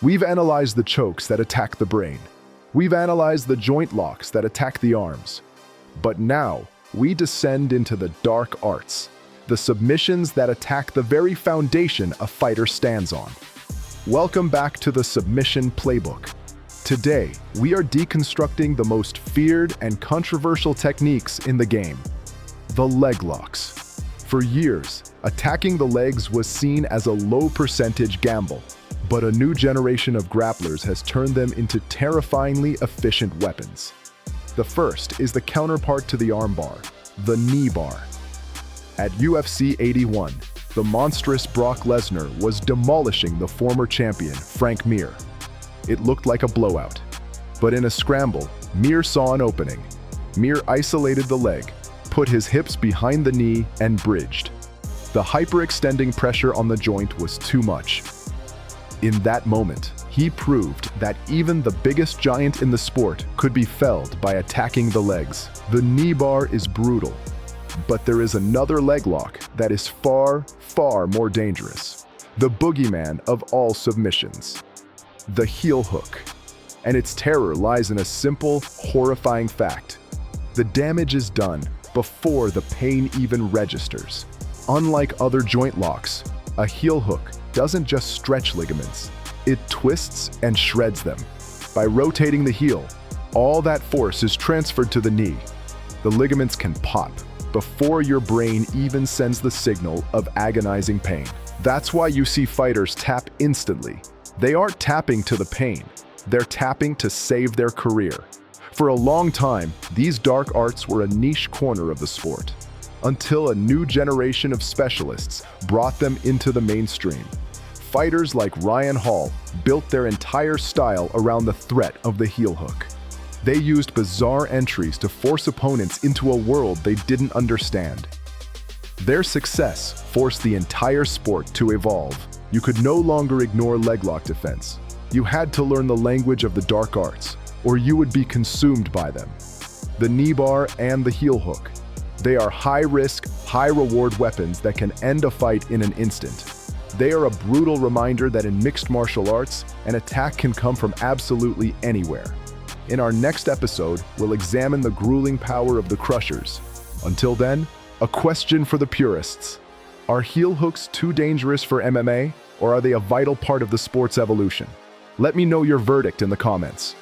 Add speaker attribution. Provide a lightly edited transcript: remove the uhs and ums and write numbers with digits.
Speaker 1: We've analyzed the chokes that attack the brain. We've analyzed the joint locks that attack the arms. But now, we descend into the dark arts, the submissions that attack the very foundation a fighter stands on. Welcome back to the Submission Playbook. Today, we are deconstructing the most feared and controversial techniques in the game, the leg locks. For years, attacking the legs was seen as a low-percentage gamble, but a new generation of grapplers has turned them into terrifyingly efficient weapons. The first is the counterpart to the armbar, the kneebar. At UFC 81, the monstrous Brock Lesnar was demolishing the former champion, Frank Mir. It looked like a blowout. But in a scramble, Mir saw an opening. Mir isolated the leg, put his hips behind the knee, and bridged. The hyperextending pressure on the joint was too much. In that moment, he proved that even the biggest giant in the sport could be felled by attacking the legs. The knee bar is brutal, but there is another leg lock that is far, far more dangerous. The boogeyman of all submissions. The heel hook. And its terror lies in a simple, horrifying fact. The damage is done before the pain even registers. Unlike other joint locks, a heel hook doesn't just stretch ligaments, it twists and shreds them. By rotating the heel, all that force is transferred to the knee. The ligaments can pop before your brain even sends the signal of agonizing pain. That's why you see fighters tap instantly. They aren't tapping to the pain, they're tapping to save their career. For a long time, these dark arts were a niche corner of the sport, until a new generation of specialists brought them into the mainstream. Fighters like Ryan Hall built their entire style around the threat of the heel hook. They used bizarre entries to force opponents into a world they didn't understand. Their success forced the entire sport to evolve. You could no longer ignore leg lock defense. You had to learn the language of the dark arts, or you would be consumed by them. The knee bar and the heel hook. They are high-risk, high-reward weapons that can end a fight in an instant. They are a brutal reminder that in mixed martial arts, an attack can come from absolutely anywhere. In our next episode, we'll examine the grueling power of the crushers. Until then, a question for the purists. Are heel hooks too dangerous for MMA, or are they a vital part of the sport's evolution? Let me know your verdict in the comments.